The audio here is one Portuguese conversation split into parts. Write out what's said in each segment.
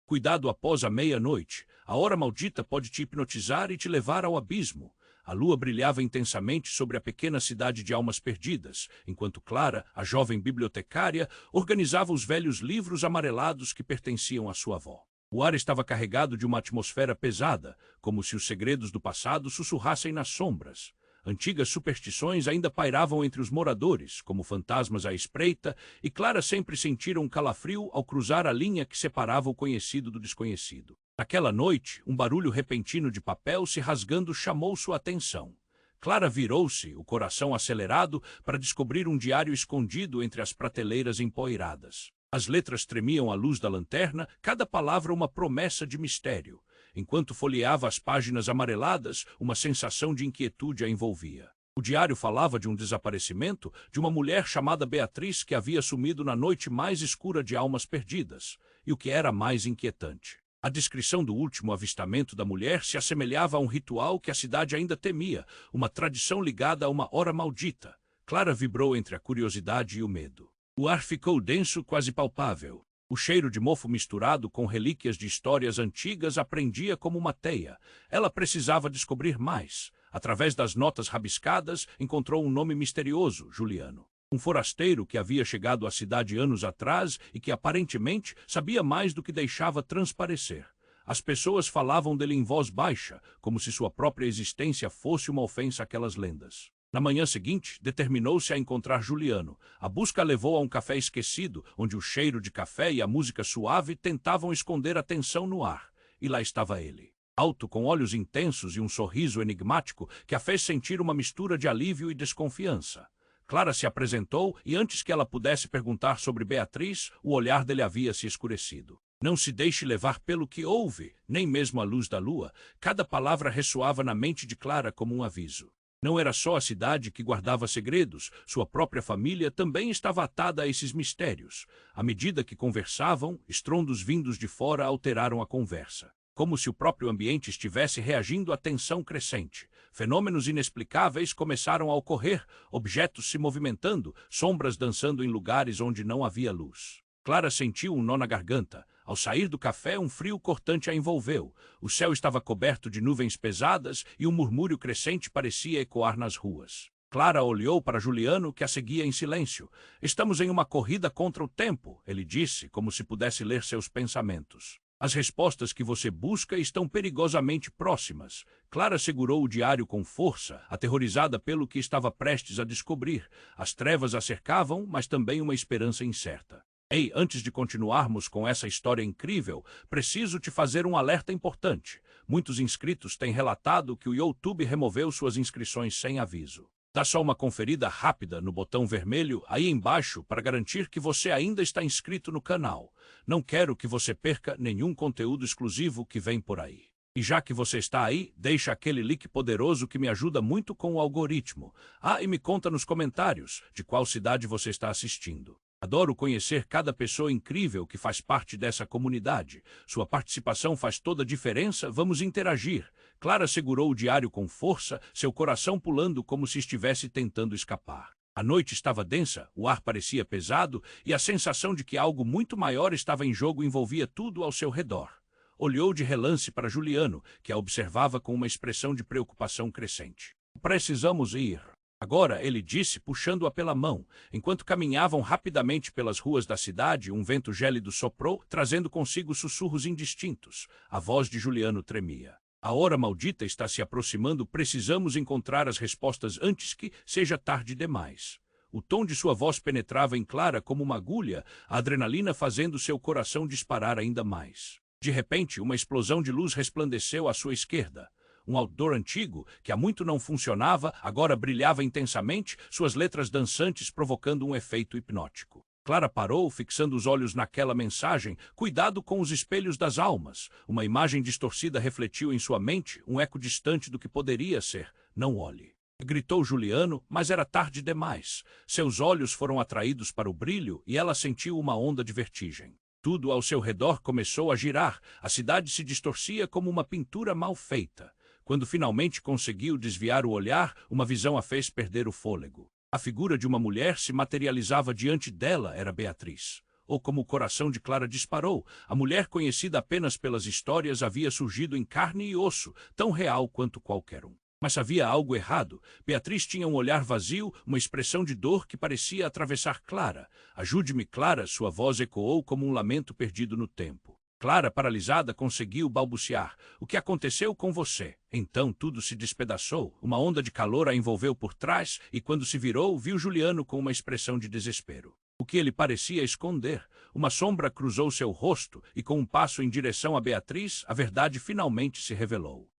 Cuidado após a meia-noite. A hora maldita pode te hipnotizar e te levar ao abismo. A lua brilhava intensamente sobre a pequena cidade de almas perdidas, enquanto Clara, a jovem bibliotecária, organizava os velhos livros amarelados que pertenciam à sua avó. O ar estava carregado de uma atmosfera pesada, como se os segredos do passado sussurrassem nas sombras. Antigas superstições ainda pairavam entre os moradores, como fantasmas à espreita, e Clara sempre sentira um calafrio ao cruzar a linha que separava o conhecido do desconhecido. Naquela noite, um barulho repentino de papel se rasgando chamou sua atenção. Clara virou-se, o coração acelerado, para descobrir um diário escondido entre as prateleiras empoeiradas. As letras tremiam à luz da lanterna, cada palavra uma promessa de mistério. Enquanto folheava as páginas amareladas, uma sensação de inquietude a envolvia. O diário falava de um desaparecimento de uma mulher chamada Beatriz que havia sumido na noite mais escura de Almas Perdidas. E o que era mais inquietante, a descrição do último avistamento da mulher se assemelhava a um ritual que a cidade ainda temia, uma tradição ligada a uma hora maldita. Clara vibrou entre a curiosidade e o medo. O ar ficou denso, quase palpável. O cheiro de mofo misturado com relíquias de histórias antigas a prendia como uma teia. Ela precisava descobrir mais. Através das notas rabiscadas, encontrou um nome misterioso, Juliano. Um forasteiro que havia chegado à cidade anos atrás e que aparentemente sabia mais do que deixava transparecer. As pessoas falavam dele em voz baixa, como se sua própria existência fosse uma ofensa àquelas lendas. Na manhã seguinte, determinou-se a encontrar Juliano. A busca levou a um café esquecido, onde o cheiro de café e a música suave tentavam esconder a tensão no ar. E lá estava ele. Alto, com olhos intensos e um sorriso enigmático que a fez sentir uma mistura de alívio e desconfiança. Clara se apresentou e antes que ela pudesse perguntar sobre Beatriz, o olhar dele havia se escurecido. Não se deixe levar pelo que ouve, nem mesmo à luz da lua. Cada palavra ressoava na mente de Clara como um aviso. Não era só a cidade que guardava segredos, sua própria família também estava atada a esses mistérios. À medida que conversavam, estrondos vindos de fora alteraram a conversa. Como se o próprio ambiente estivesse reagindo à tensão crescente. Fenômenos inexplicáveis começaram a ocorrer, objetos se movimentando, sombras dançando em lugares onde não havia luz. Clara sentiu um nó na garganta. Ao sair do café, um frio cortante a envolveu. O céu estava coberto de nuvens pesadas e um murmúrio crescente parecia ecoar nas ruas. Clara olhou para Juliano, que a seguia em silêncio. Estamos em uma corrida contra o tempo, ele disse, como se pudesse ler seus pensamentos. As respostas que você busca estão perigosamente próximas. Clara segurou o diário com força, aterrorizada pelo que estava prestes a descobrir. As trevas a cercavam, mas também uma esperança incerta. Ei, antes de continuarmos com essa história incrível, preciso te fazer um alerta importante. Muitos inscritos têm relatado que o YouTube removeu suas inscrições sem aviso. Dá só uma conferida rápida no botão vermelho aí embaixo para garantir que você ainda está inscrito no canal. Não quero que você perca nenhum conteúdo exclusivo que vem por aí. E já que você está aí, deixa aquele like poderoso que me ajuda muito com o algoritmo. Ah, e me conta nos comentários de qual cidade você está assistindo. Adoro conhecer cada pessoa incrível que faz parte dessa comunidade. Sua participação faz toda a diferença, vamos interagir. Clara segurou o diário com força, seu coração pulando como se estivesse tentando escapar. A noite estava densa, o ar parecia pesado e a sensação de que algo muito maior estava em jogo envolvia tudo ao seu redor. Olhou de relance para Juliano, que a observava com uma expressão de preocupação crescente. Precisamos ir. Agora, ele disse, puxando-a pela mão. Enquanto caminhavam rapidamente pelas ruas da cidade, um vento gélido soprou, trazendo consigo sussurros indistintos. A voz de Juliano tremia. A hora maldita está se aproximando, precisamos encontrar as respostas antes que seja tarde demais. O tom de sua voz penetrava em Clara como uma agulha, a adrenalina fazendo seu coração disparar ainda mais. De repente, uma explosão de luz resplandeceu à sua esquerda. Um outdoor antigo, que há muito não funcionava, agora brilhava intensamente, suas letras dançantes provocando um efeito hipnótico. Clara parou, fixando os olhos naquela mensagem. Cuidado com os espelhos das almas. Uma imagem distorcida refletiu em sua mente, um eco distante do que poderia ser. Não olhe. Gritou Juliano, mas era tarde demais. Seus olhos foram atraídos para o brilho e ela sentiu uma onda de vertigem. Tudo ao seu redor começou a girar. A cidade se distorcia como uma pintura mal feita. Quando finalmente conseguiu desviar o olhar, uma visão a fez perder o fôlego. A figura de uma mulher se materializava diante dela, era Beatriz. ou como o coração de Clara disparou, a mulher conhecida apenas pelas histórias havia surgido em carne e osso, tão real quanto qualquer um. Mas havia algo errado. Beatriz tinha um olhar vazio, uma expressão de dor que parecia atravessar Clara. Ajude-me, Clara, sua voz ecoou como um lamento perdido no tempo. Clara, paralisada, conseguiu balbuciar. O que aconteceu com você? Então tudo se despedaçou. Uma onda de calor a envolveu por trás e, quando se virou, viu Juliano com uma expressão de desespero. O que ele parecia esconder. Uma sombra cruzou seu rosto e, com um passo em direção a Beatriz, a verdade finalmente se revelou.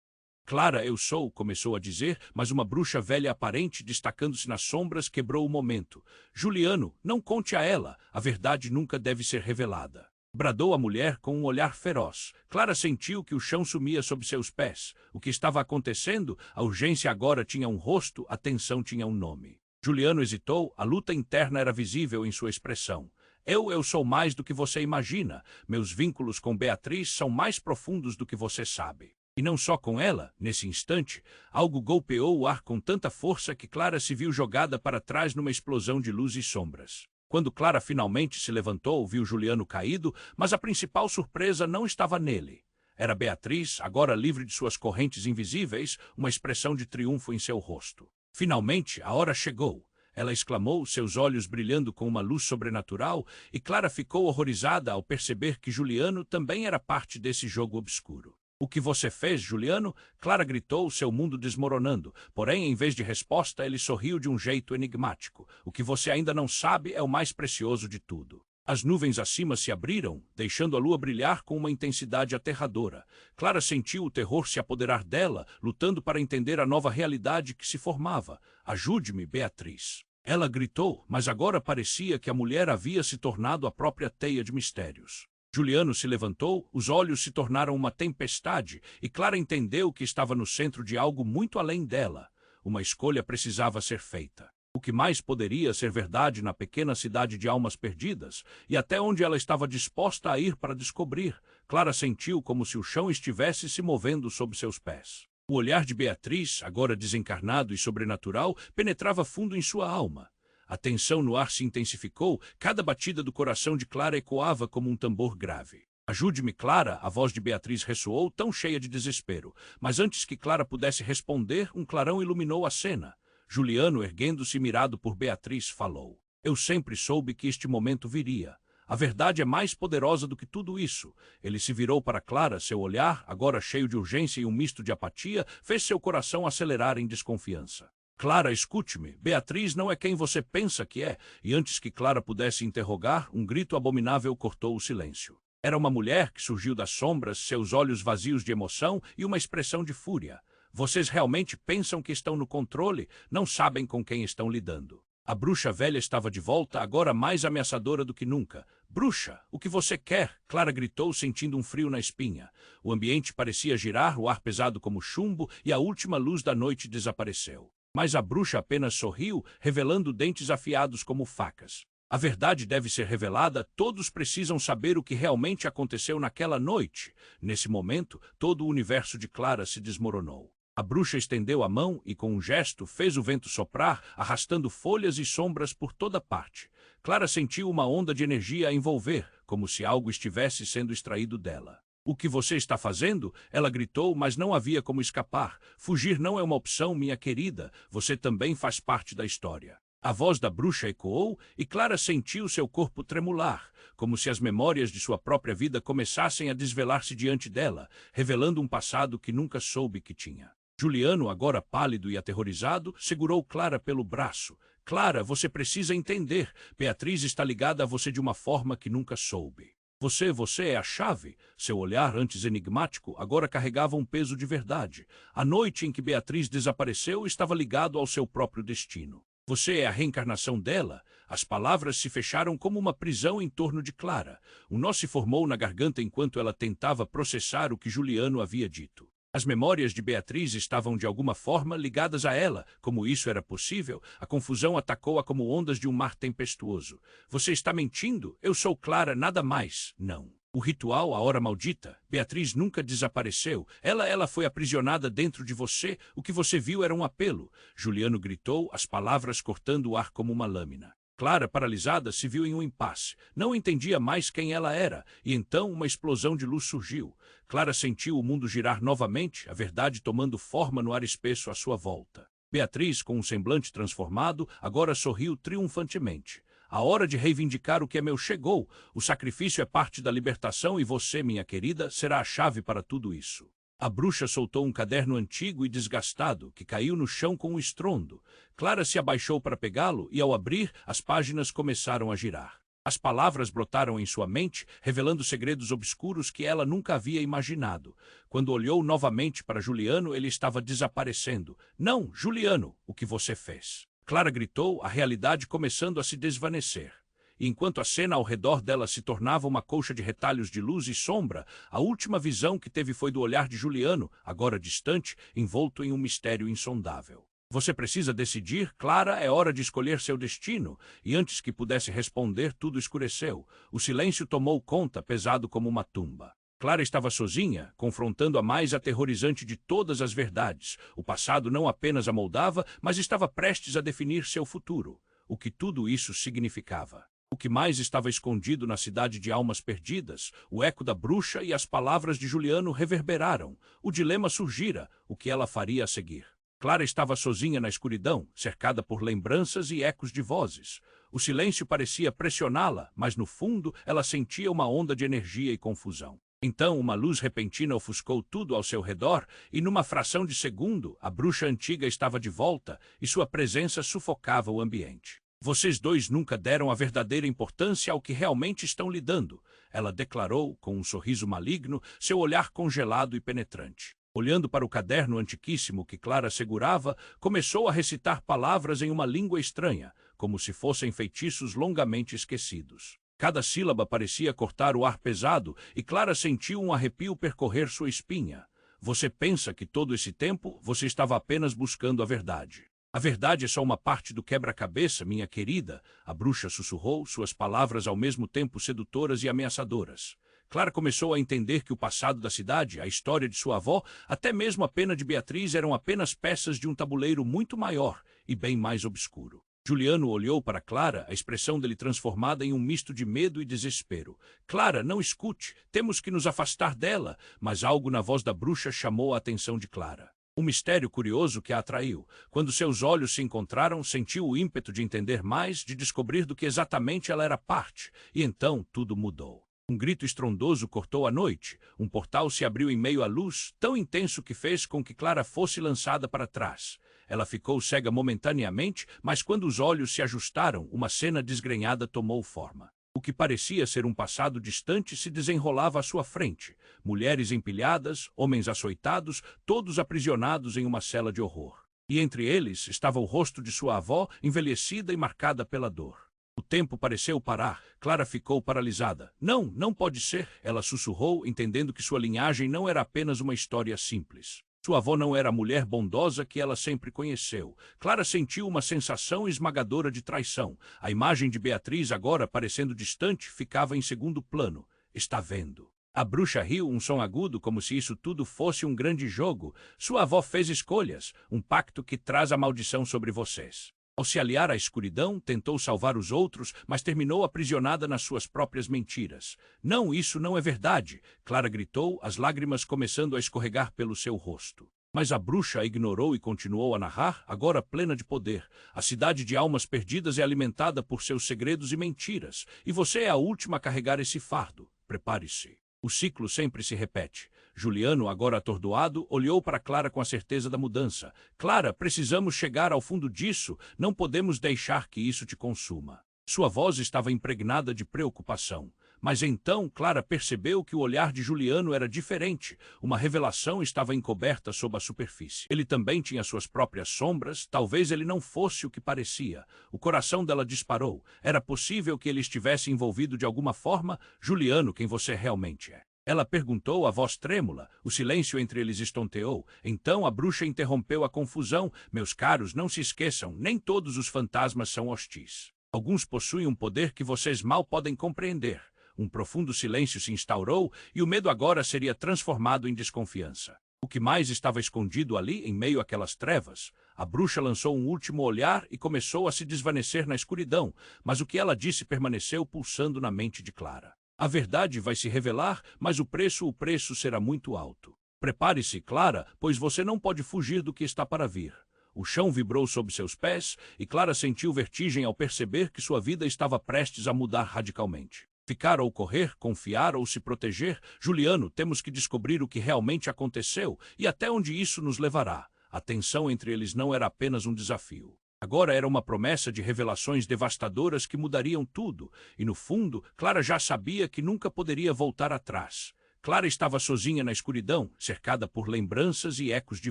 Clara, eu sou, começou a dizer, mas uma bruxa velha aparente, destacando-se nas sombras, quebrou o momento. Juliano, não conte a ela, a verdade nunca deve ser revelada. Bradou a mulher com um olhar feroz. Clara sentiu que o chão sumia sob seus pés. O que estava acontecendo? A urgência agora tinha um rosto, a tensão tinha um nome. Juliano hesitou, a luta interna era visível em sua expressão. Eu sou mais do que você imagina. Meus vínculos com Beatriz são mais profundos do que você sabe. E não só com ela, nesse instante, algo golpeou o ar com tanta força que Clara se viu jogada para trás numa explosão de luz e sombras. Quando Clara finalmente se levantou, viu Juliano caído, mas a principal surpresa não estava nele. Era Beatriz, agora livre de suas correntes invisíveis, uma expressão de triunfo em seu rosto. Finalmente, a hora chegou. Ela exclamou, seus olhos brilhando com uma luz sobrenatural, e Clara ficou horrorizada ao perceber que Juliano também era parte desse jogo obscuro. O que você fez, Juliano? Clara gritou, seu mundo desmoronando. Porém, em vez de resposta, ele sorriu de um jeito enigmático. O que você ainda não sabe é o mais precioso de tudo. As nuvens acima se abriram, deixando a lua brilhar com uma intensidade aterradora. Clara sentiu o terror se apoderar dela, lutando para entender a nova realidade que se formava. Ajude-me, Beatriz. Ela gritou, mas agora parecia que a mulher havia se tornado a própria teia de mistérios. Juliano se levantou, os olhos se tornaram uma tempestade, e Clara entendeu que estava no centro de algo muito além dela. Uma escolha precisava ser feita. O que mais poderia ser verdade na pequena cidade de almas perdidas, e até onde ela estava disposta a ir para descobrir. Clara sentiu como se o chão estivesse se movendo sob seus pés. O olhar de Beatriz, agora desencarnado e sobrenatural, penetrava fundo em sua alma. A tensão no ar se intensificou, cada batida do coração de Clara ecoava como um tambor grave. Ajude-me, Clara, a voz de Beatriz ressoou, tão cheia de desespero. Mas antes que Clara pudesse responder, um clarão iluminou a cena. Juliano, erguendo-se mirado por Beatriz, falou. Eu sempre soube que este momento viria. A verdade é mais poderosa do que tudo isso. Ele se virou para Clara, seu olhar, agora cheio de urgência e um misto de apatia, fez seu coração acelerar em desconfiança. Clara, escute-me. Beatriz não é quem você pensa que é. E antes que Clara pudesse interrogar, um grito abominável cortou o silêncio. Era uma mulher que surgiu das sombras, seus olhos vazios de emoção e uma expressão de fúria. Vocês realmente pensam que estão no controle? Não sabem com quem estão lidando. A bruxa velha estava de volta, agora mais ameaçadora do que nunca. Bruxa, o que você quer? Clara gritou, sentindo um frio na espinha. O ambiente parecia girar, o ar pesado como chumbo, e a última luz da noite desapareceu. Mas a bruxa apenas sorriu, revelando dentes afiados como facas. A verdade deve ser revelada, todos precisam saber o que realmente aconteceu naquela noite. Nesse momento, todo o universo de Clara se desmoronou. A bruxa estendeu a mão e, com um gesto, fez o vento soprar, arrastando folhas e sombras por toda parte. Clara sentiu uma onda de energia a envolver, como se algo estivesse sendo extraído dela. O que você está fazendo? Ela gritou, mas não havia como escapar. Fugir não é uma opção, minha querida. Você também faz parte da história. A voz da bruxa ecoou e Clara sentiu seu corpo tremular, como se as memórias de sua própria vida começassem a desvelar-se diante dela, revelando um passado que nunca soube que tinha. Juliano, agora pálido e aterrorizado, segurou Clara pelo braço. Clara, você precisa entender. Beatriz está ligada a você de uma forma que nunca soube. Você é a chave. Seu olhar, antes enigmático, agora carregava um peso de verdade. A noite em que Beatriz desapareceu estava ligado ao seu próprio destino. Você é a reencarnação dela. As palavras se fecharam como uma prisão em torno de Clara. Um nó se formou na garganta enquanto ela tentava processar o que Juliano havia dito. As memórias de Beatriz estavam de alguma forma ligadas a ela. Como isso era possível, a confusão atacou-a como ondas de um mar tempestuoso. Você está mentindo? Eu sou Clara, nada mais. Não. O ritual, a hora maldita. Beatriz nunca desapareceu. Ela foi aprisionada dentro de você. O que você viu era um apelo. Juliano gritou, as palavras cortando o ar como uma lâmina. Clara, paralisada, se viu em um impasse. Não entendia mais quem ela era, e então uma explosão de luz surgiu. Clara sentiu o mundo girar novamente, a verdade tomando forma no ar espesso à sua volta. Beatriz, com um semblante transformado, agora sorriu triunfantemente. A hora de reivindicar o que é meu chegou. O sacrifício é parte da libertação e você, minha querida, será a chave para tudo isso. A bruxa soltou um caderno antigo e desgastado, que caiu no chão com um estrondo. Clara se abaixou para pegá-lo e, ao abrir, as páginas começaram a girar. As palavras brotaram em sua mente, revelando segredos obscuros que ela nunca havia imaginado. Quando olhou novamente para Juliano, ele estava desaparecendo. Não, Juliano, o que você fez? Clara gritou, a realidade começando a se desvanecer. E enquanto a cena ao redor dela se tornava uma colcha de retalhos de luz e sombra, a última visão que teve foi do olhar de Juliano, agora distante, envolto em um mistério insondável. Você precisa decidir, Clara, é hora de escolher seu destino. E antes que pudesse responder, tudo escureceu. O silêncio tomou conta, pesado como uma tumba. Clara estava sozinha, confrontando a mais aterrorizante de todas as verdades. O passado não apenas a moldava, mas estava prestes a definir seu futuro. O que tudo isso significava? O que mais estava escondido na cidade de almas perdidas? O eco da bruxa e as palavras de Juliano reverberaram. O dilema surgira. O que ela faria a seguir? Clara estava sozinha na escuridão, cercada por lembranças e ecos de vozes. O silêncio parecia pressioná-la, mas no fundo ela sentia uma onda de energia e confusão. Então uma luz repentina ofuscou tudo ao seu redor e, numa fração de segundo, a bruxa antiga estava de volta e sua presença sufocava o ambiente. Vocês dois nunca deram a verdadeira importância ao que realmente estão lidando, ela declarou, com um sorriso maligno, seu olhar congelado e penetrante. Olhando para o caderno antiquíssimo que Clara segurava, começou a recitar palavras em uma língua estranha, como se fossem feitiços longamente esquecidos. Cada sílaba parecia cortar o ar pesado e Clara sentiu um arrepio percorrer sua espinha. Você pensa que todo esse tempo você estava apenas buscando a verdade. A verdade é só uma parte do quebra-cabeça, minha querida, a bruxa sussurrou, suas palavras ao mesmo tempo sedutoras e ameaçadoras. Clara começou a entender que o passado da cidade, a história de sua avó, até mesmo a pena de Beatriz eram apenas peças de um tabuleiro muito maior e bem mais obscuro. Juliano olhou para Clara, a expressão dele transformada em um misto de medo e desespero. Clara, não escute, temos que nos afastar dela, mas algo na voz da bruxa chamou a atenção de Clara. Um mistério curioso que a atraiu. Quando seus olhos se encontraram, sentiu o ímpeto de entender mais, de descobrir do que exatamente ela era parte, e então tudo mudou. Um grito estrondoso cortou a noite. Um portal se abriu em meio à luz, tão intenso que fez com que Clara fosse lançada para trás. Ela ficou cega momentaneamente, mas quando os olhos se ajustaram, uma cena desgrenhada tomou forma. O que parecia ser um passado distante se desenrolava à sua frente. Mulheres empilhadas, homens açoitados, todos aprisionados em uma cela de horror. E entre eles estava o rosto de sua avó, envelhecida e marcada pela dor. O tempo pareceu parar. Clara ficou paralisada. Não, não pode ser, ela sussurrou, entendendo que sua linhagem não era apenas uma história simples. Sua avó não era a mulher bondosa que ela sempre conheceu. Clara sentiu uma sensação esmagadora de traição. A imagem de Beatriz, agora parecendo distante, ficava em segundo plano. Está vendo? A bruxa riu, um som agudo, como se isso tudo fosse um grande jogo. Sua avó fez escolhas, um pacto que traz a maldição sobre vocês. Ao se aliar à escuridão, tentou salvar os outros, mas terminou aprisionada nas suas próprias mentiras. Não, isso não é verdade, Clara gritou, as lágrimas começando a escorregar pelo seu rosto. Mas a bruxa a ignorou e continuou a narrar, agora plena de poder. A cidade de almas perdidas é alimentada por seus segredos e mentiras, e você é a última a carregar esse fardo. Prepare-se. O ciclo sempre se repete. Juliano, agora atordoado, olhou para Clara com a certeza da mudança. Clara, precisamos chegar ao fundo disso. Não podemos deixar que isso te consuma. Sua voz estava impregnada de preocupação. Mas então Clara percebeu que o olhar de Juliano era diferente. Uma revelação estava encoberta sob a superfície. Ele também tinha suas próprias sombras. Talvez ele não fosse o que parecia. O coração dela disparou. Era possível que ele estivesse envolvido de alguma forma? Juliano, quem você realmente é? Ela perguntou, a voz trêmula. O silêncio entre eles estonteou. Então a bruxa interrompeu a confusão. Meus caros, não se esqueçam, nem todos os fantasmas são hostis. Alguns possuem um poder que vocês mal podem compreender. Um profundo silêncio se instaurou e o medo agora seria transformado em desconfiança. O que mais estava escondido ali, em meio àquelas trevas? A bruxa lançou um último olhar e começou a se desvanecer na escuridão, mas o que ela disse permaneceu pulsando na mente de Clara. A verdade vai se revelar, mas o preço será muito alto. Prepare-se, Clara, pois você não pode fugir do que está para vir. O chão vibrou sob seus pés e Clara sentiu vertigem ao perceber que sua vida estava prestes a mudar radicalmente. Ficar ou correr, confiar ou se proteger? Juliano, temos que descobrir o que realmente aconteceu e até onde isso nos levará. A tensão entre eles não era apenas um desafio. Agora era uma promessa de revelações devastadoras que mudariam tudo, e no fundo, Clara já sabia que nunca poderia voltar atrás. Clara estava sozinha na escuridão, cercada por lembranças e ecos de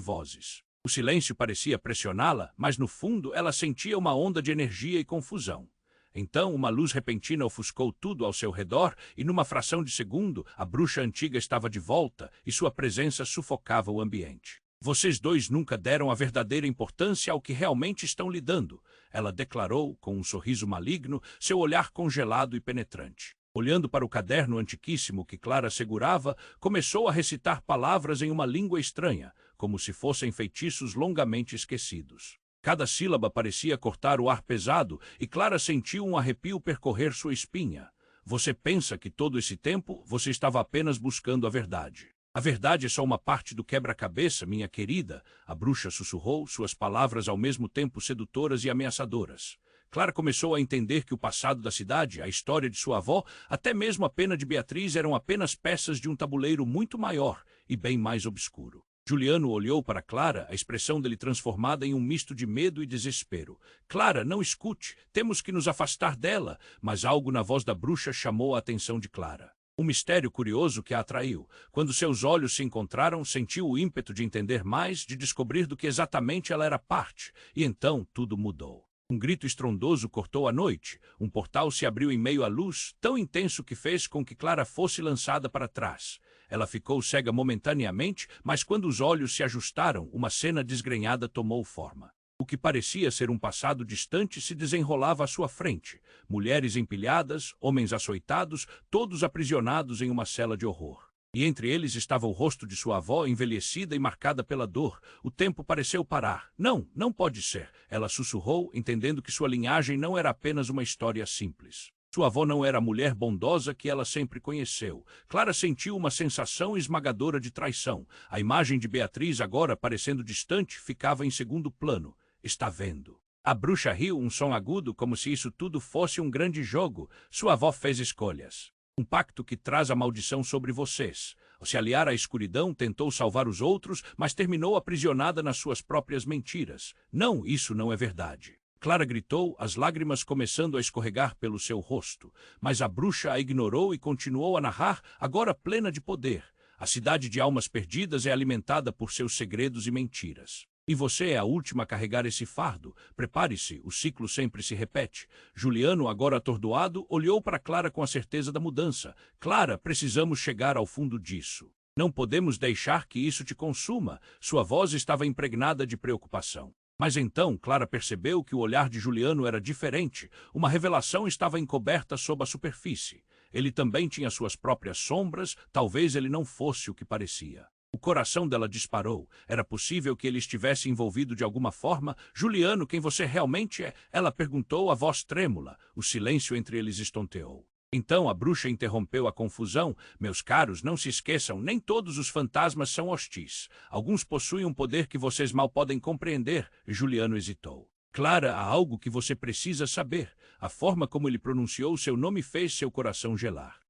vozes. O silêncio parecia pressioná-la, mas no fundo ela sentia uma onda de energia e confusão. Então, uma luz repentina ofuscou tudo ao seu redor e, numa fração de segundo, a bruxa antiga estava de volta e sua presença sufocava o ambiente. Vocês dois nunca deram a verdadeira importância ao que realmente estão lidando, ela declarou, com um sorriso maligno, seu olhar congelado e penetrante. Olhando para o caderno antiquíssimo que Clara segurava, começou a recitar palavras em uma língua estranha, como se fossem feitiços longamente esquecidos. Cada sílaba parecia cortar o ar pesado e Clara sentiu um arrepio percorrer sua espinha. Você pensa que todo esse tempo você estava apenas buscando a verdade. A verdade é só uma parte do quebra-cabeça, minha querida, a bruxa sussurrou, suas palavras ao mesmo tempo sedutoras e ameaçadoras. Clara começou a entender que o passado da cidade, a história de sua avó, até mesmo a pena de Beatriz eram apenas peças de um tabuleiro muito maior e bem mais obscuro. Juliano olhou para Clara, a expressão dele transformada em um misto de medo e desespero. Clara, não escute, temos que nos afastar dela, mas algo na voz da bruxa chamou a atenção de Clara. Um mistério curioso que a atraiu. Quando seus olhos se encontraram, sentiu o ímpeto de entender mais, de descobrir do que exatamente ela era parte, e então tudo mudou. Um grito estrondoso cortou a noite. Um portal se abriu em meio à luz, tão intenso que fez com que Clara fosse lançada para trás. Ela ficou cega momentaneamente, mas quando os olhos se ajustaram, uma cena desgrenhada tomou forma. O que parecia ser um passado distante se desenrolava à sua frente. Mulheres empilhadas, homens açoitados, todos aprisionados em uma cela de horror. E entre eles estava o rosto de sua avó, envelhecida e marcada pela dor. O tempo pareceu parar. Não, não pode ser. Ela sussurrou, entendendo que sua linhagem não era apenas uma história simples. Sua avó não era a mulher bondosa que ela sempre conheceu. Clara sentiu uma sensação esmagadora de traição. A imagem de Beatriz, agora parecendo distante, ficava em segundo plano. Está vendo? A bruxa riu, um som agudo, como se isso tudo fosse um grande jogo. Sua avó fez escolhas. Um pacto que traz a maldição sobre vocês. Ao se aliar à escuridão, tentou salvar os outros, mas terminou aprisionada nas suas próprias mentiras. Não, isso não é verdade. Clara gritou, as lágrimas começando a escorregar pelo seu rosto. Mas a bruxa a ignorou e continuou a narrar, agora plena de poder. A cidade de almas perdidas é alimentada por seus segredos e mentiras. E você é a última a carregar esse fardo. Prepare-se, o ciclo sempre se repete. Juliano, agora atordoado, olhou para Clara com a certeza da mudança. Clara, precisamos chegar ao fundo disso. Não podemos deixar que isso te consuma. Sua voz estava impregnada de preocupação. Mas então Clara percebeu que o olhar de Juliano era diferente. Uma revelação estava encoberta sob a superfície. Ele também tinha suas próprias sombras, talvez ele não fosse o que parecia. O coração dela disparou. Era possível que ele estivesse envolvido de alguma forma? Juliano, quem você realmente é? Ela perguntou, a voz trêmula. O silêncio entre eles estonteou. Então a bruxa interrompeu a confusão. Meus caros, não se esqueçam, nem todos os fantasmas são hostis. Alguns possuem um poder que vocês mal podem compreender. Juliano hesitou. Clara, há algo que você precisa saber. A forma como ele pronunciou seu nome fez seu coração gelar.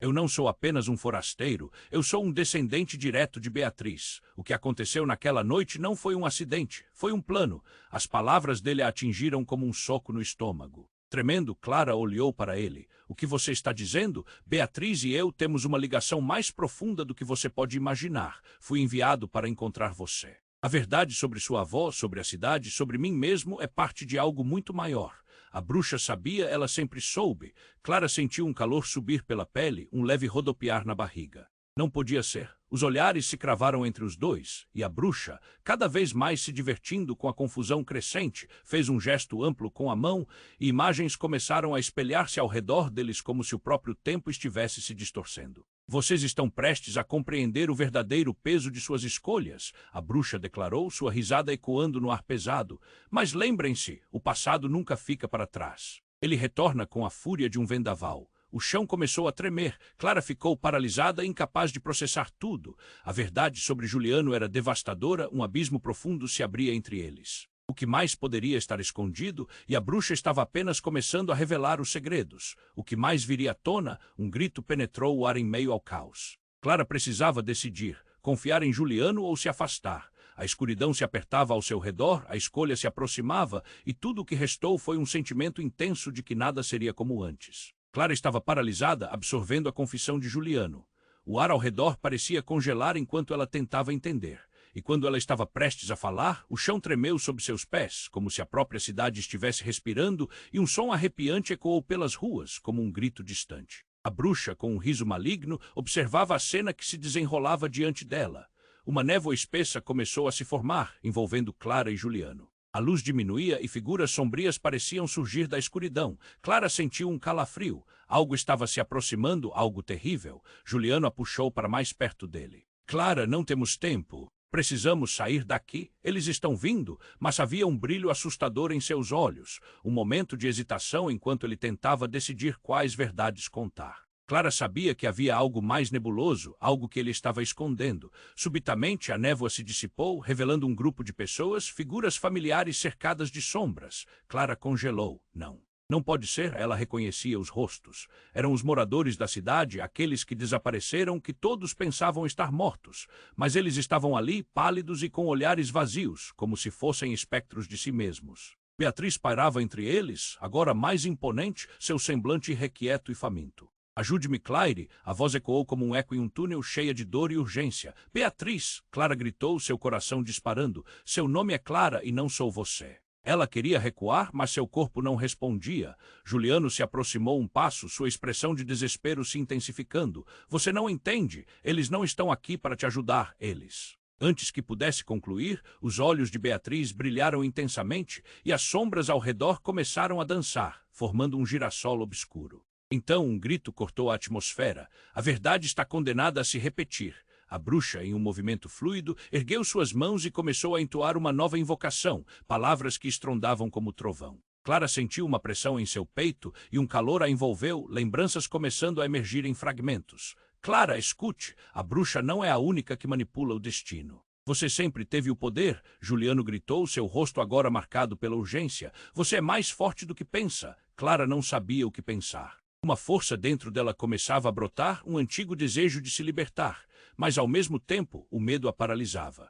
Eu não sou apenas um forasteiro, eu sou um descendente direto de Beatriz. O que aconteceu naquela noite não foi um acidente, foi um plano. As palavras dele a atingiram como um soco no estômago. Tremendo, Clara olhou para ele. O que você está dizendo? Beatriz e eu temos uma ligação mais profunda do que você pode imaginar. Fui enviado para encontrar você. A verdade sobre sua avó, sobre a cidade, sobre mim mesmo é parte de algo muito maior. A bruxa sabia, ela sempre soube. Clara sentiu um calor subir pela pele, um leve rodopiar na barriga. Não podia ser. Os olhares se cravaram entre os dois, e a bruxa, cada vez mais se divertindo com a confusão crescente, fez um gesto amplo com a mão, e imagens começaram a espelhar-se ao redor deles como se o próprio tempo estivesse se distorcendo. Vocês estão prestes a compreender o verdadeiro peso de suas escolhas, a bruxa declarou, sua risada ecoando no ar pesado. Mas lembrem-se, o passado nunca fica para trás. Ele retorna com a fúria de um vendaval. O chão começou a tremer. Clara ficou paralisada, incapaz de processar tudo. A verdade sobre Juliano era devastadora, um abismo profundo se abria entre eles. O que mais poderia estar escondido, e a bruxa estava apenas começando a revelar os segredos. O que mais viria à tona, um grito penetrou o ar em meio ao caos. Clara precisava decidir, confiar em Juliano ou se afastar. A escuridão se apertava ao seu redor, a escolha se aproximava, e tudo o que restou foi um sentimento intenso de que nada seria como antes. Clara estava paralisada, absorvendo a confissão de Juliano. O ar ao redor parecia congelar enquanto ela tentava entender. E quando ela estava prestes a falar, o chão tremeu sob seus pés, como se a própria cidade estivesse respirando, e um som arrepiante ecoou pelas ruas, como um grito distante. A bruxa, com um riso maligno, observava a cena que se desenrolava diante dela. Uma névoa espessa começou a se formar, envolvendo Clara e Juliano. A luz diminuía e figuras sombrias pareciam surgir da escuridão. Clara sentiu um calafrio. Algo estava se aproximando, algo terrível. Juliano a puxou para mais perto dele. Clara, não temos tempo. Precisamos sair daqui. Eles estão vindo, mas havia um brilho assustador em seus olhos. Um momento de hesitação enquanto ele tentava decidir quais verdades contar. Clara sabia que havia algo mais nebuloso, algo que ele estava escondendo. Subitamente, a névoa se dissipou, revelando um grupo de pessoas, figuras familiares cercadas de sombras. Clara congelou. Não pode ser, ela reconhecia os rostos. Eram os moradores da cidade, aqueles que desapareceram, que todos pensavam estar mortos. Mas eles estavam ali, pálidos e com olhares vazios, como se fossem espectros de si mesmos. Beatriz pairava entre eles, agora mais imponente, seu semblante irrequieto e faminto. Ajude-me, Claire, a voz ecoou como um eco em um túnel cheia de dor e urgência. Beatriz, Clara gritou, seu coração disparando. Seu nome é Clara e não sou você. Ela queria recuar, mas seu corpo não respondia. Juliano se aproximou um passo, sua expressão de desespero se intensificando. Você não entende. Eles não estão aqui para te ajudar, eles. Antes que pudesse concluir, os olhos de Beatriz brilharam intensamente e as sombras ao redor começaram a dançar, formando um girassol obscuro. Então um grito cortou a atmosfera. A verdade está condenada a se repetir. A bruxa, em um movimento fluido, ergueu suas mãos e começou a entoar uma nova invocação, palavras que estrondavam como trovão. Clara sentiu uma pressão em seu peito e um calor a envolveu, lembranças começando a emergir em fragmentos. Clara, escute, a bruxa não é a única que manipula o destino. Você sempre teve o poder, Juliano gritou, seu rosto agora marcado pela urgência. Você é mais forte do que pensa. Clara não sabia o que pensar. Uma força dentro dela começava a brotar, um antigo desejo de se libertar, mas ao mesmo tempo o medo a paralisava.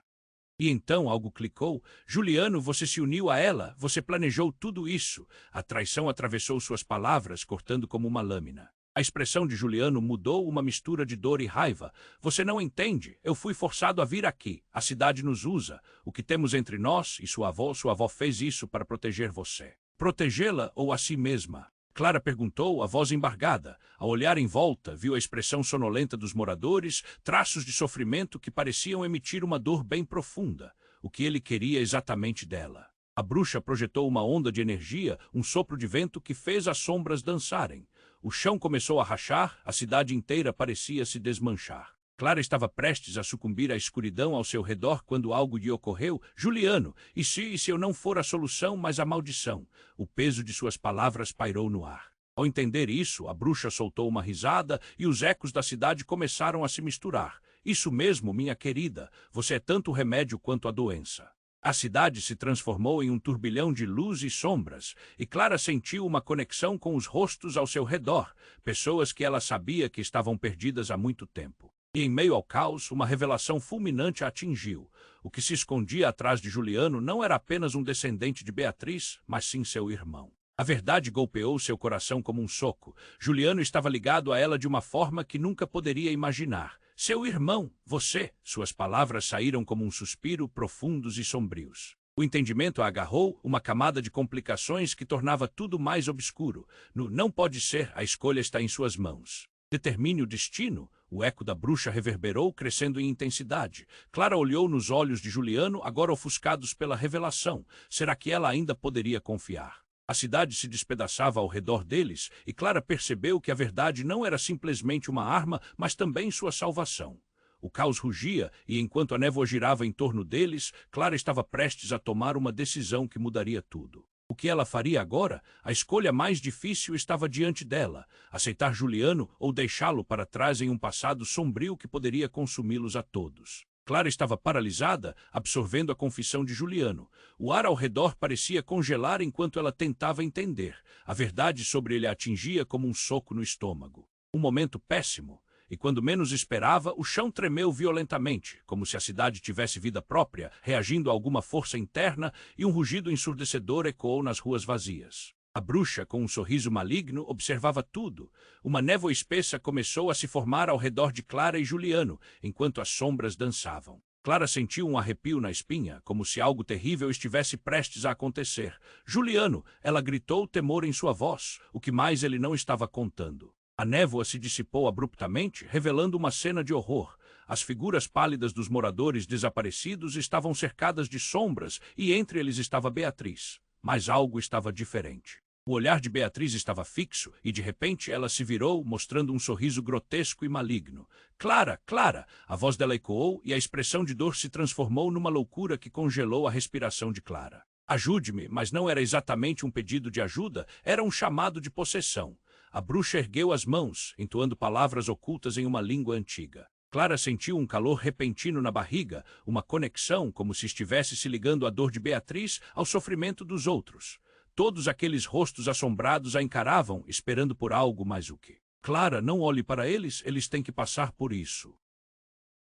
E então algo clicou. Juliano, você se uniu a ela, você planejou tudo isso. A traição atravessou suas palavras, cortando como uma lâmina. A expressão de Juliano mudou, uma mistura de dor e raiva. Você não entende, eu fui forçado a vir aqui, a cidade nos usa. O que temos entre nós, e sua avó fez isso para proteger você. Protegê-la ou a si mesma? Clara perguntou, a voz embargada. Ao olhar em volta, viu a expressão sonolenta dos moradores, traços de sofrimento que pareciam emitir uma dor bem profunda. O que ele queria exatamente dela. A bruxa projetou uma onda de energia, um sopro de vento que fez as sombras dançarem. O chão começou a rachar, a cidade inteira parecia se desmanchar. Clara estava prestes a sucumbir à escuridão ao seu redor quando algo lhe ocorreu. Juliano, e se eu não for a solução, mas a maldição? O peso de suas palavras pairou no ar. Ao entender isso, a bruxa soltou uma risada e os ecos da cidade começaram a se misturar. Isso mesmo, minha querida, você é tanto o remédio quanto a doença. A cidade se transformou em um turbilhão de luz e sombras, e Clara sentiu uma conexão com os rostos ao seu redor, pessoas que ela sabia que estavam perdidas há muito tempo. E em meio ao caos, uma revelação fulminante a atingiu. O que se escondia atrás de Juliano não era apenas um descendente de Beatriz, mas sim seu irmão. A verdade golpeou seu coração como um soco. Juliano estava ligado a ela de uma forma que nunca poderia imaginar. Seu irmão, você! Suas palavras saíram como um suspiro, profundos e sombrios. O entendimento a agarrou, uma camada de complicações que tornava tudo mais obscuro. Não pode ser, a escolha está em suas mãos. Determine o destino. O eco da bruxa reverberou, crescendo em intensidade. Clara olhou nos olhos de Juliano, agora ofuscados pela revelação. Será que ela ainda poderia confiar? A cidade se despedaçava ao redor deles, e Clara percebeu que a verdade não era simplesmente uma arma, mas também sua salvação. O caos rugia, e enquanto a névoa girava em torno deles, Clara estava prestes a tomar uma decisão que mudaria tudo. O que ela faria agora? A escolha mais difícil estava diante dela: aceitar Juliano ou deixá-lo para trás em um passado sombrio que poderia consumi-los a todos. Clara estava paralisada, absorvendo a confissão de Juliano. O ar ao redor parecia congelar enquanto ela tentava entender. A verdade sobre ele a atingia como um soco no estômago. Um momento péssimo. E quando menos esperava, o chão tremeu violentamente, como se a cidade tivesse vida própria, reagindo a alguma força interna, e um rugido ensurdecedor ecoou nas ruas vazias. A bruxa, com um sorriso maligno, observava tudo. Uma névoa espessa começou a se formar ao redor de Clara e Juliano, enquanto as sombras dançavam. Clara sentiu um arrepio na espinha, como se algo terrível estivesse prestes a acontecer. Juliano! Ela gritou, temor em sua voz, o que mais ele não estava contando. A névoa se dissipou abruptamente, revelando uma cena de horror. As figuras pálidas dos moradores desaparecidos estavam cercadas de sombras e entre eles estava Beatriz. Mas algo estava diferente. O olhar de Beatriz estava fixo e, de repente, ela se virou, mostrando um sorriso grotesco e maligno. Clara! Clara! A voz dela ecoou e a expressão de dor se transformou numa loucura que congelou a respiração de Clara. Ajude-me, mas não era exatamente um pedido de ajuda, era um chamado de possessão. A bruxa ergueu as mãos, entoando palavras ocultas em uma língua antiga. Clara sentiu um calor repentino na barriga, uma conexão, como se estivesse se ligando à dor de Beatriz ao sofrimento dos outros. Todos aqueles rostos assombrados a encaravam, esperando por algo, mais o que? Clara, não olhe para eles, eles têm que passar por isso.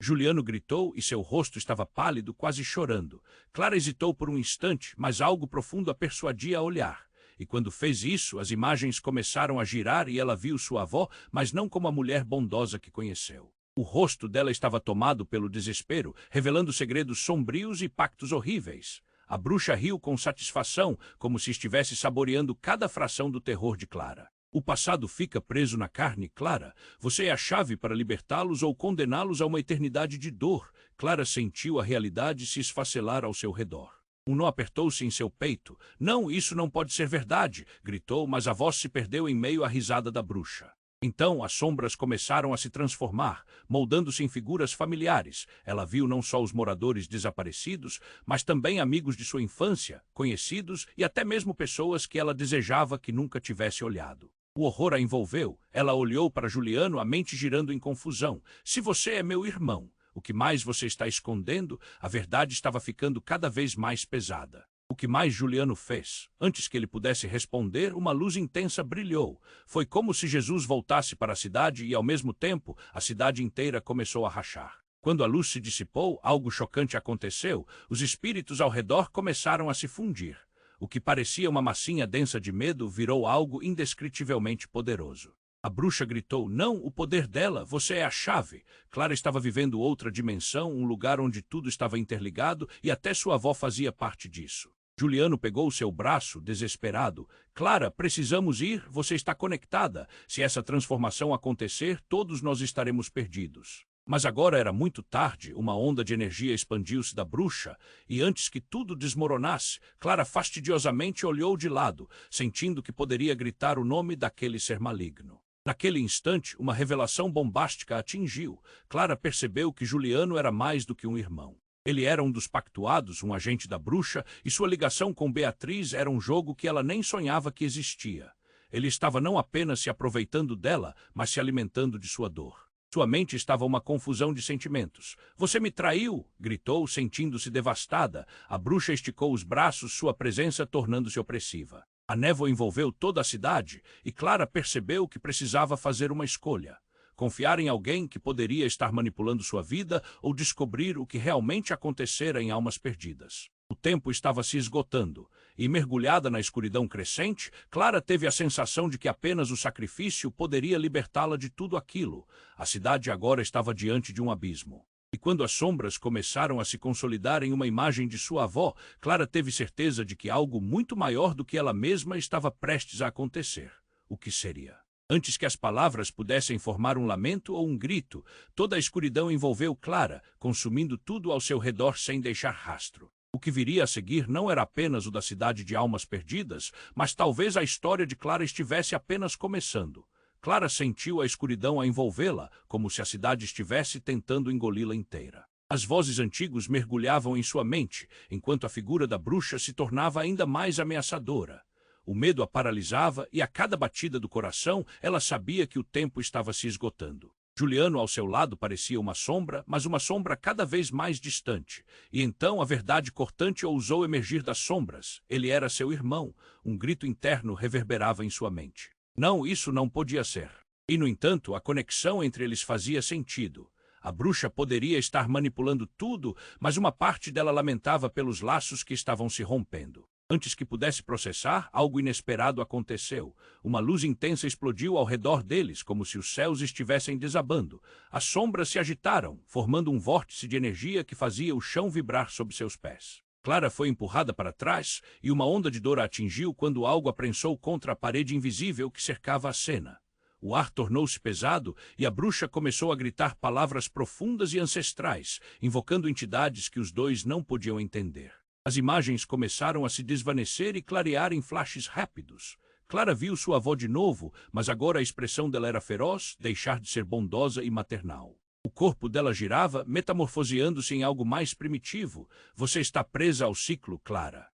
Juliano gritou e seu rosto estava pálido, quase chorando. Clara hesitou por um instante, mas algo profundo a persuadia a olhar. E quando fez isso, as imagens começaram a girar e ela viu sua avó, mas não como a mulher bondosa que conheceu. O rosto dela estava tomado pelo desespero, revelando segredos sombrios e pactos horríveis. A bruxa riu com satisfação, como se estivesse saboreando cada fração do terror de Clara. O passado fica preso na carne, Clara. Você é a chave para libertá-los ou condená-los a uma eternidade de dor. Clara sentiu a realidade se esfacelar ao seu redor. Um nó apertou-se em seu peito. Não, isso não pode ser verdade, gritou, mas a voz se perdeu em meio à risada da bruxa. Então as sombras começaram a se transformar, moldando-se em figuras familiares. Ela viu não só os moradores desaparecidos, mas também amigos de sua infância, conhecidos e até mesmo pessoas que ela desejava que nunca tivesse olhado. O horror a envolveu. Ela olhou para Juliano, a mente girando em confusão. Se você é meu irmão, o que mais você está escondendo? A verdade estava ficando cada vez mais pesada. O que mais Juliano fez? Antes que ele pudesse responder, uma luz intensa brilhou. Foi como se Jesus voltasse para a cidade e, ao mesmo tempo, a cidade inteira começou a rachar. Quando a luz se dissipou, algo chocante aconteceu. Os espíritos ao redor começaram a se fundir. O que parecia uma massinha densa de medo virou algo indescritivelmente poderoso. A bruxa gritou, não, o poder dela, você é a chave. Clara estava vivendo outra dimensão, um lugar onde tudo estava interligado e até sua avó fazia parte disso. Juliano pegou seu braço, desesperado. Clara, precisamos ir, você está conectada. Se essa transformação acontecer, todos nós estaremos perdidos. Mas agora era muito tarde, uma onda de energia expandiu-se da bruxa, e antes que tudo desmoronasse, Clara fastidiosamente olhou de lado, sentindo que poderia gritar o nome daquele ser maligno. Naquele instante, uma revelação bombástica a atingiu. Clara percebeu que Juliano era mais do que um irmão. Ele era um dos pactuados, um agente da bruxa, e sua ligação com Beatriz era um jogo que ela nem sonhava que existia. Ele estava não apenas se aproveitando dela, mas se alimentando de sua dor. Sua mente estava uma confusão de sentimentos. Você me traiu! Gritou, sentindo-se devastada. A bruxa esticou os braços, sua presença tornando-se opressiva. A névoa envolveu toda a cidade, e Clara percebeu que precisava fazer uma escolha. Confiar em alguém que poderia estar manipulando sua vida ou descobrir o que realmente acontecera em Almas Perdidas. O tempo estava se esgotando, e mergulhada na escuridão crescente, Clara teve a sensação de que apenas o sacrifício poderia libertá-la de tudo aquilo. A cidade agora estava diante de um abismo. E quando as sombras começaram a se consolidar em uma imagem de sua avó, Clara teve certeza de que algo muito maior do que ela mesma estava prestes a acontecer. O que seria? Antes que as palavras pudessem formar um lamento ou um grito, toda a escuridão envolveu Clara, consumindo tudo ao seu redor sem deixar rastro. O que viria a seguir não era apenas o da cidade de almas perdidas, mas talvez a história de Clara estivesse apenas começando. Clara sentiu a escuridão a envolvê-la, como se a cidade estivesse tentando engoli-la inteira. As vozes antigas mergulhavam em sua mente, enquanto a figura da bruxa se tornava ainda mais ameaçadora. O medo a paralisava e a cada batida do coração ela sabia que o tempo estava se esgotando. Juliano ao seu lado parecia uma sombra, mas uma sombra cada vez mais distante. E então a verdade cortante ousou emergir das sombras. Ele era seu irmão. Um grito interno reverberava em sua mente. Não, isso não podia ser. E, no entanto, a conexão entre eles fazia sentido. A bruxa poderia estar manipulando tudo, mas uma parte dela lamentava pelos laços que estavam se rompendo. Antes que pudesse processar, algo inesperado aconteceu. Uma luz intensa explodiu ao redor deles, como se os céus estivessem desabando. As sombras se agitaram, formando um vórtice de energia que fazia o chão vibrar sob seus pés. Clara foi empurrada para trás, e uma onda de dor a atingiu quando algo a prensou contra a parede invisível que cercava a cena. O ar tornou-se pesado e a bruxa começou a gritar palavras profundas e ancestrais, invocando entidades que os dois não podiam entender. As imagens começaram a se desvanecer e clarear em flashes rápidos. Clara viu sua avó de novo, mas agora a expressão dela era feroz, deixar de ser bondosa e maternal. O corpo dela girava, metamorfoseando-se em algo mais primitivo. Você está presa ao ciclo, Clara.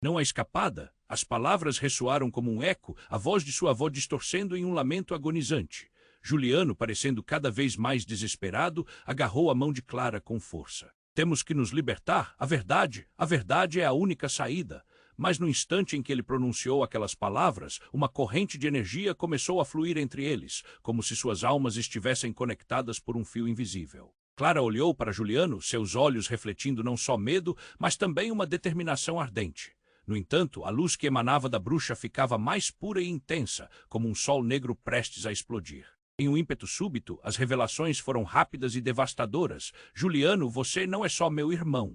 Não há escapada. As palavras ressoaram como um eco, a voz de sua avó distorcendo em um lamento agonizante. Juliano, parecendo cada vez mais desesperado, agarrou a mão de Clara com força. Temos que nos libertar. A verdade é a única saída. Mas no instante em que ele pronunciou aquelas palavras, uma corrente de energia começou a fluir entre eles, como se suas almas estivessem conectadas por um fio invisível. Clara olhou para Juliano, seus olhos refletindo não só medo, mas também uma determinação ardente. No entanto, a luz que emanava da bruxa ficava mais pura e intensa, como um sol negro prestes a explodir. Em um ímpeto súbito, as revelações foram rápidas e devastadoras. Juliano, você não é só meu irmão,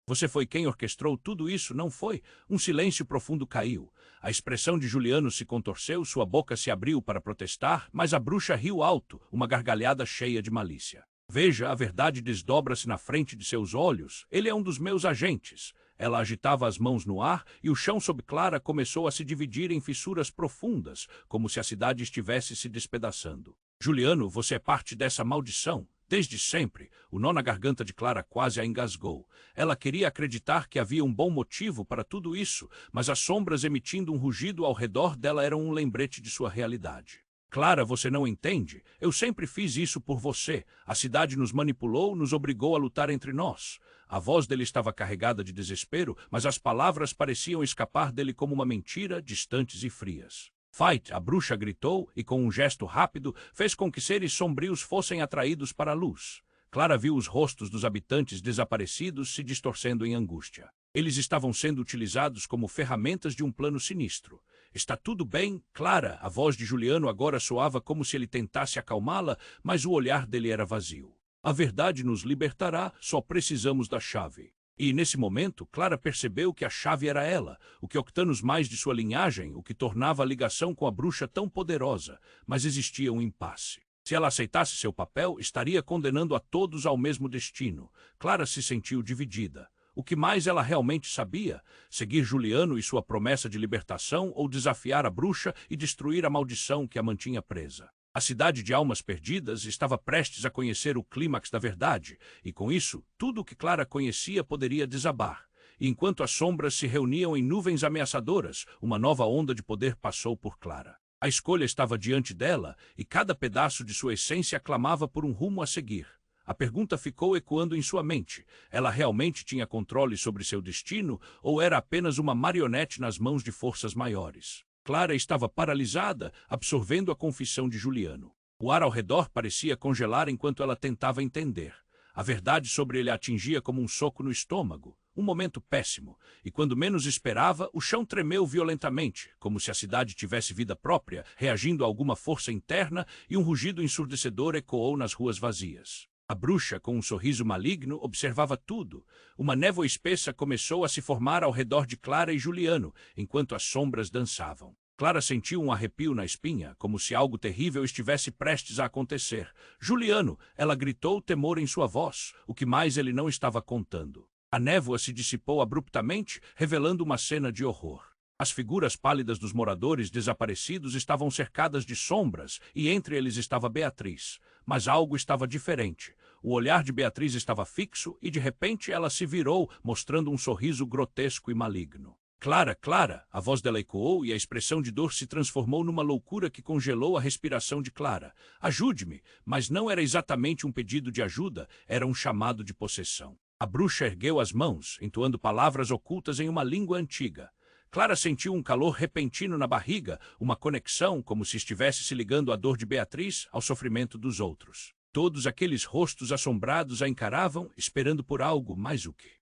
Você foi quem orquestrou tudo isso, não foi? Um silêncio profundo caiu. A expressão de Juliano se contorceu, sua boca se abriu para protestar, mas a bruxa riu alto, uma gargalhada cheia de malícia. Veja, a verdade desdobra-se na frente de seus olhos. Ele é um dos meus agentes. Ela agitava as mãos no ar e o chão sob Clara começou a se dividir em fissuras profundas, como se a cidade estivesse se despedaçando. Juliano, você é parte dessa maldição. Desde sempre, o nó na garganta de Clara quase a engasgou. Ela queria acreditar que havia um bom motivo para tudo isso, mas as sombras emitindo um rugido ao redor dela eram um lembrete de sua realidade. Clara, você não entende? Eu sempre fiz isso por você. A cidade nos manipulou, nos obrigou a lutar entre nós. A voz dele estava carregada de desespero, mas as palavras pareciam escapar dele como uma mentira, distantes e frias. Fight, a bruxa gritou e, com um gesto rápido, fez com que seres sombrios fossem atraídos para a luz. Clara viu os rostos dos habitantes desaparecidos se distorcendo em angústia. Eles estavam sendo utilizados como ferramentas de um plano sinistro. Está tudo bem, Clara? A voz de Juliano agora soava como se ele tentasse acalmá-la, mas o olhar dele era vazio. A verdade nos libertará, só precisamos da chave. E, nesse momento, Clara percebeu que a chave era ela, o que octanos mais de sua linhagem, o que tornava a ligação com a bruxa tão poderosa, mas existia um impasse. Se ela aceitasse seu papel, estaria condenando a todos ao mesmo destino. Clara se sentiu dividida. O que mais ela realmente sabia? Seguir Juliano e sua promessa de libertação ou desafiar a bruxa e destruir a maldição que a mantinha presa? A cidade de almas perdidas estava prestes a conhecer o clímax da verdade, e com isso, tudo o que Clara conhecia poderia desabar. E enquanto as sombras se reuniam em nuvens ameaçadoras, uma nova onda de poder passou por Clara. A escolha estava diante dela, e cada pedaço de sua essência clamava por um rumo a seguir. A pergunta ficou ecoando em sua mente. Ela realmente tinha controle sobre seu destino, ou era apenas uma marionete nas mãos de forças maiores? Clara estava paralisada, absorvendo a confissão de Juliano. O ar ao redor parecia congelar enquanto ela tentava entender. A verdade sobre ele a atingia como um soco no estômago. Um momento péssimo, e quando menos esperava, o chão tremeu violentamente, como se a cidade tivesse vida própria, reagindo a alguma força interna, e um rugido ensurdecedor ecoou nas ruas vazias. A bruxa, com um sorriso maligno, observava tudo. Uma névoa espessa começou a se formar ao redor de Clara e Juliano, enquanto as sombras dançavam. Clara sentiu um arrepio na espinha, como se algo terrível estivesse prestes a acontecer. Juliano! Ela gritou, temor em sua voz, o que mais ele não estava contando. A névoa se dissipou abruptamente, revelando uma cena de horror. As figuras pálidas dos moradores desaparecidos estavam cercadas de sombras, e entre eles estava Beatriz. Mas algo estava diferente. O olhar de Beatriz estava fixo e, de repente, ela se virou, mostrando um sorriso grotesco e maligno. Clara, Clara! A voz dela ecoou e a expressão de dor se transformou numa loucura que congelou a respiração de Clara. Ajude-me! Mas não era exatamente um pedido de ajuda, era um chamado de possessão. A bruxa ergueu as mãos, entoando palavras ocultas em uma língua antiga. Clara sentiu um calor repentino na barriga, uma conexão, como se estivesse se ligando à dor de Beatriz ao sofrimento dos outros. Todos aqueles rostos assombrados a encaravam, esperando por algo, mais o quê?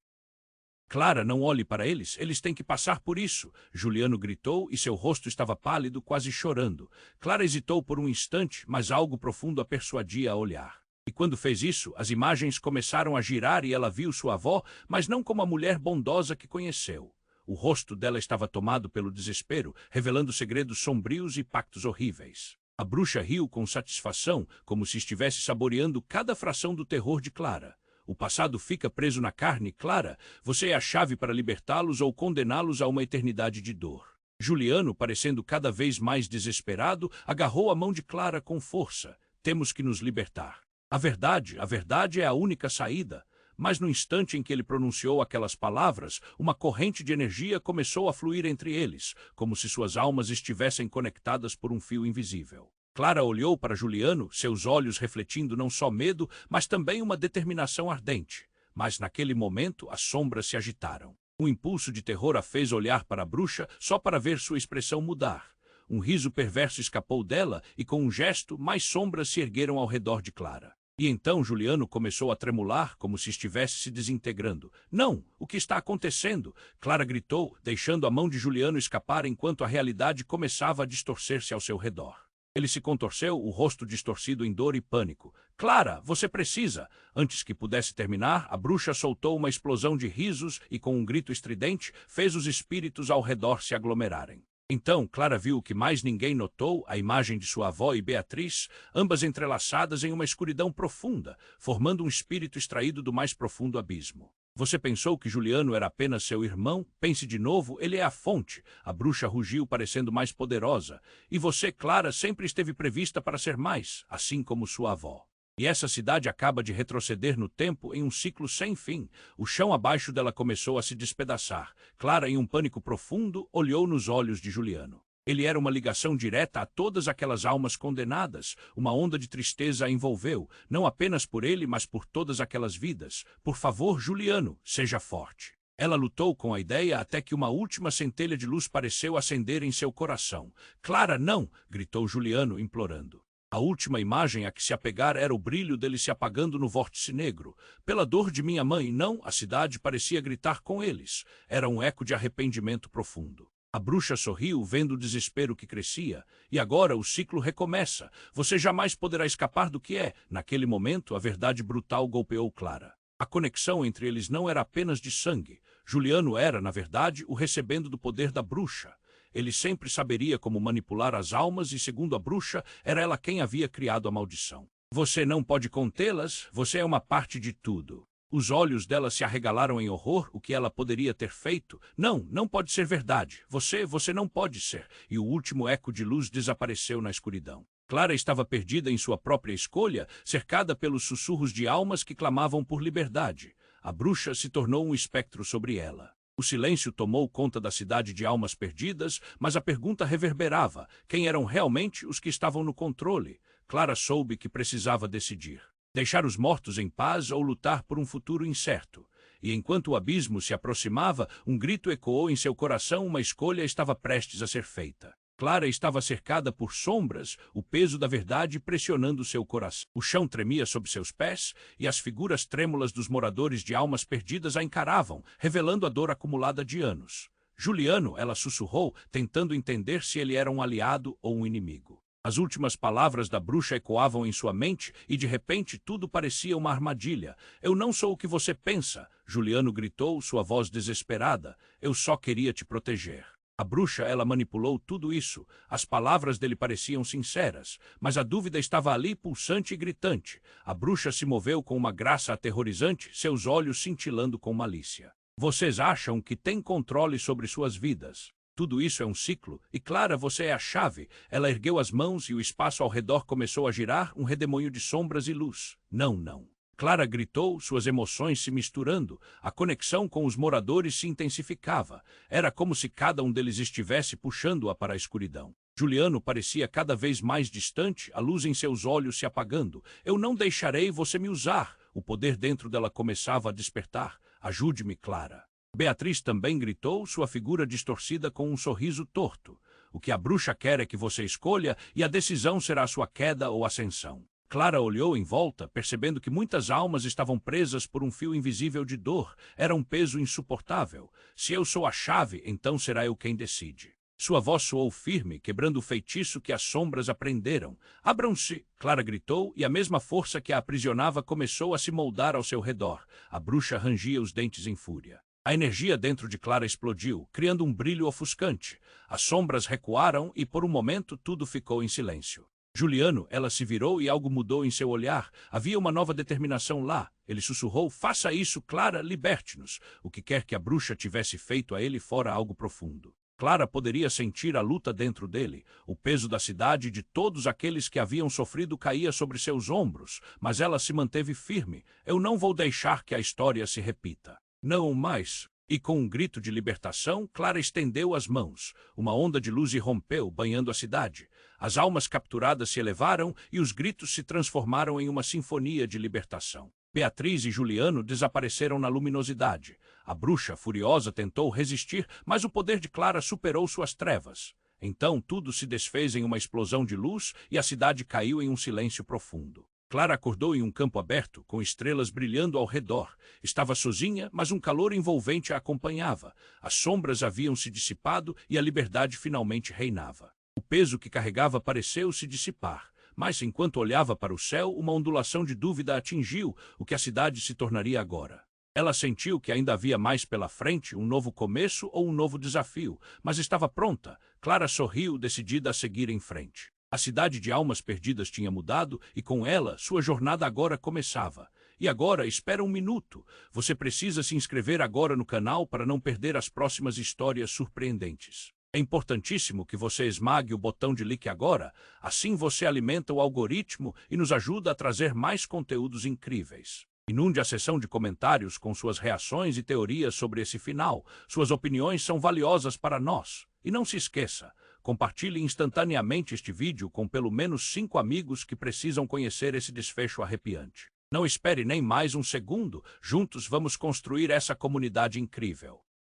Clara, não olhe para eles têm que passar por isso. Juliano gritou e seu rosto estava pálido, quase chorando. Clara hesitou por um instante, mas algo profundo a persuadia a olhar. E quando fez isso, as imagens começaram a girar e ela viu sua avó, mas não como a mulher bondosa que conheceu. O rosto dela estava tomado pelo desespero, revelando segredos sombrios e pactos horríveis. A bruxa riu com satisfação, como se estivesse saboreando cada fração do terror de Clara. O passado fica preso na carne, Clara. Você é a chave para libertá-los ou condená-los a uma eternidade de dor. Juliano, parecendo cada vez mais desesperado, agarrou a mão de Clara com força. Temos que nos libertar. A verdade é a única saída. Mas no instante em que ele pronunciou aquelas palavras, uma corrente de energia começou a fluir entre eles, como se suas almas estivessem conectadas por um fio invisível. Clara olhou para Juliano, seus olhos refletindo não só medo, mas também uma determinação ardente. Mas naquele momento as sombras se agitaram. Um impulso de terror a fez olhar para a bruxa só para ver sua expressão mudar. Um riso perverso escapou dela e com um gesto mais sombras se ergueram ao redor de Clara. E então Juliano começou a tremular, como se estivesse se desintegrando. Não! O que está acontecendo? Clara gritou, deixando a mão de Juliano escapar enquanto a realidade começava a distorcer-se ao seu redor. Ele se contorceu, o rosto distorcido em dor e pânico. Clara, você precisa! Antes que pudesse terminar, a bruxa soltou uma explosão de risos e, com um grito estridente, fez os espíritos ao redor se aglomerarem. Então, Clara viu o que mais ninguém notou, a imagem de sua avó e Beatriz, ambas entrelaçadas em uma escuridão profunda, formando um espírito extraído do mais profundo abismo. Você pensou que Juliano era apenas seu irmão? Pense de novo, ele é a fonte. A bruxa rugiu, parecendo mais poderosa. E você, Clara, sempre esteve prevista para ser mais, assim como sua avó. E essa cidade acaba de retroceder no tempo em um ciclo sem fim. O chão abaixo dela começou a se despedaçar. Clara, em um pânico profundo, olhou nos olhos de Juliano. Ele era uma ligação direta a todas aquelas almas condenadas. Uma onda de tristeza a envolveu, não apenas por ele, mas por todas aquelas vidas. Por favor, Juliano, seja forte. Ela lutou com a ideia até que uma última centelha de luz pareceu acender em seu coração. Clara, não! Gritou Juliano, implorando. A última imagem a que se apegar era o brilho dele se apagando no vórtice negro. Pela dor de minha mãe, não, a cidade parecia gritar com eles. Era um eco de arrependimento profundo. A bruxa sorriu, vendo o desespero que crescia. E agora o ciclo recomeça. Você jamais poderá escapar do que é. Naquele momento, a verdade brutal golpeou Clara. A conexão entre eles não era apenas de sangue. Juliano era, na verdade, o recebendo do poder da bruxa. Ele sempre saberia como manipular as almas e, segundo a bruxa, era ela quem havia criado a maldição. Você não pode contê-las, você é uma parte de tudo. Os olhos dela se arregalaram em horror, o que ela poderia ter feito. Não, não pode ser verdade. Você não pode ser. E o último eco de luz desapareceu na escuridão. Clara estava perdida em sua própria escolha, cercada pelos sussurros de almas que clamavam por liberdade. A bruxa se tornou um espectro sobre ela. O silêncio tomou conta da cidade de almas perdidas, mas a pergunta reverberava. Quem eram realmente os que estavam no controle? Clara soube que precisava decidir. Deixar os mortos em paz ou lutar por um futuro incerto. E enquanto o abismo se aproximava, um grito ecoou em seu coração, uma escolha estava prestes a ser feita. Clara estava cercada por sombras, o peso da verdade pressionando seu coração. O chão tremia sob seus pés e as figuras trêmulas dos moradores de almas perdidas a encaravam, revelando a dor acumulada de anos. Juliano, ela sussurrou, tentando entender se ele era um aliado ou um inimigo. As últimas palavras da bruxa ecoavam em sua mente e, de repente, tudo parecia uma armadilha. Eu não sou o que você pensa, Juliano gritou, sua voz desesperada. Eu só queria te proteger. A bruxa, ela manipulou tudo isso. As palavras dele pareciam sinceras, mas a dúvida estava ali pulsante e gritante. A bruxa se moveu com uma graça aterrorizante, seus olhos cintilando com malícia. Vocês acham que têm controle sobre suas vidas. Tudo isso é um ciclo, e Clara, você é a chave. Ela ergueu as mãos e o espaço ao redor começou a girar, um redemoinho de sombras e luz. Não, não. Clara gritou, suas emoções se misturando. A conexão com os moradores se intensificava. Era como se cada um deles estivesse puxando-a para a escuridão. Juliano parecia cada vez mais distante, a luz em seus olhos se apagando. Eu não deixarei você me usar. O poder dentro dela começava a despertar. Ajude-me, Clara. Beatriz também gritou, sua figura distorcida com um sorriso torto. O que a bruxa quer é que você escolha, e a decisão será sua queda ou ascensão. Clara olhou em volta, percebendo que muitas almas estavam presas por um fio invisível de dor. Era um peso insuportável. Se eu sou a chave, então será eu quem decide. Sua voz soou firme, quebrando o feitiço que as sombras aprenderam. Abram-se! Clara gritou, e a mesma força que a aprisionava começou a se moldar ao seu redor. A bruxa rangia os dentes em fúria. A energia dentro de Clara explodiu, criando um brilho ofuscante. As sombras recuaram e, por um momento, tudo ficou em silêncio. Juliano, ela se virou e algo mudou em seu olhar. Havia uma nova determinação lá. Ele sussurrou, faça isso, Clara, liberte-nos. O que quer que a bruxa tivesse feito a ele fora algo profundo. Clara poderia sentir a luta dentro dele. O peso da cidade e de todos aqueles que haviam sofrido caía sobre seus ombros, mas ela se manteve firme. Eu não vou deixar que a história se repita. Não mais. E com um grito de libertação, Clara estendeu as mãos. Uma onda de luz irrompeu, banhando a cidade. As almas capturadas se elevaram e os gritos se transformaram em uma sinfonia de libertação. Beatriz e Juliano desapareceram na luminosidade. A bruxa, furiosa, tentou resistir, mas o poder de Clara superou suas trevas. Então tudo se desfez em uma explosão de luz e a cidade caiu em um silêncio profundo. Clara acordou em um campo aberto, com estrelas brilhando ao redor. Estava sozinha, mas um calor envolvente a acompanhava. As sombras haviam se dissipado e a liberdade finalmente reinava. O peso que carregava pareceu se dissipar, mas enquanto olhava para o céu, uma ondulação de dúvida atingiu o que a cidade se tornaria agora. Ela sentiu que ainda havia mais pela frente, um novo começo ou um novo desafio, mas estava pronta. Clara sorriu, decidida a seguir em frente. A cidade de almas perdidas tinha mudado e, com ela, sua jornada agora começava. E agora, espera um minuto. Você precisa se inscrever agora no canal para não perder as próximas histórias surpreendentes. É importantíssimo que você esmague o botão de like agora, assim você alimenta o algoritmo e nos ajuda a trazer mais conteúdos incríveis. Inunde a seção de comentários com suas reações e teorias sobre esse final. Suas opiniões são valiosas para nós. E não se esqueça, compartilhe instantaneamente este vídeo com pelo menos 5 amigos que precisam conhecer esse desfecho arrepiante. Não espere nem mais um segundo, juntos vamos construir essa comunidade incrível.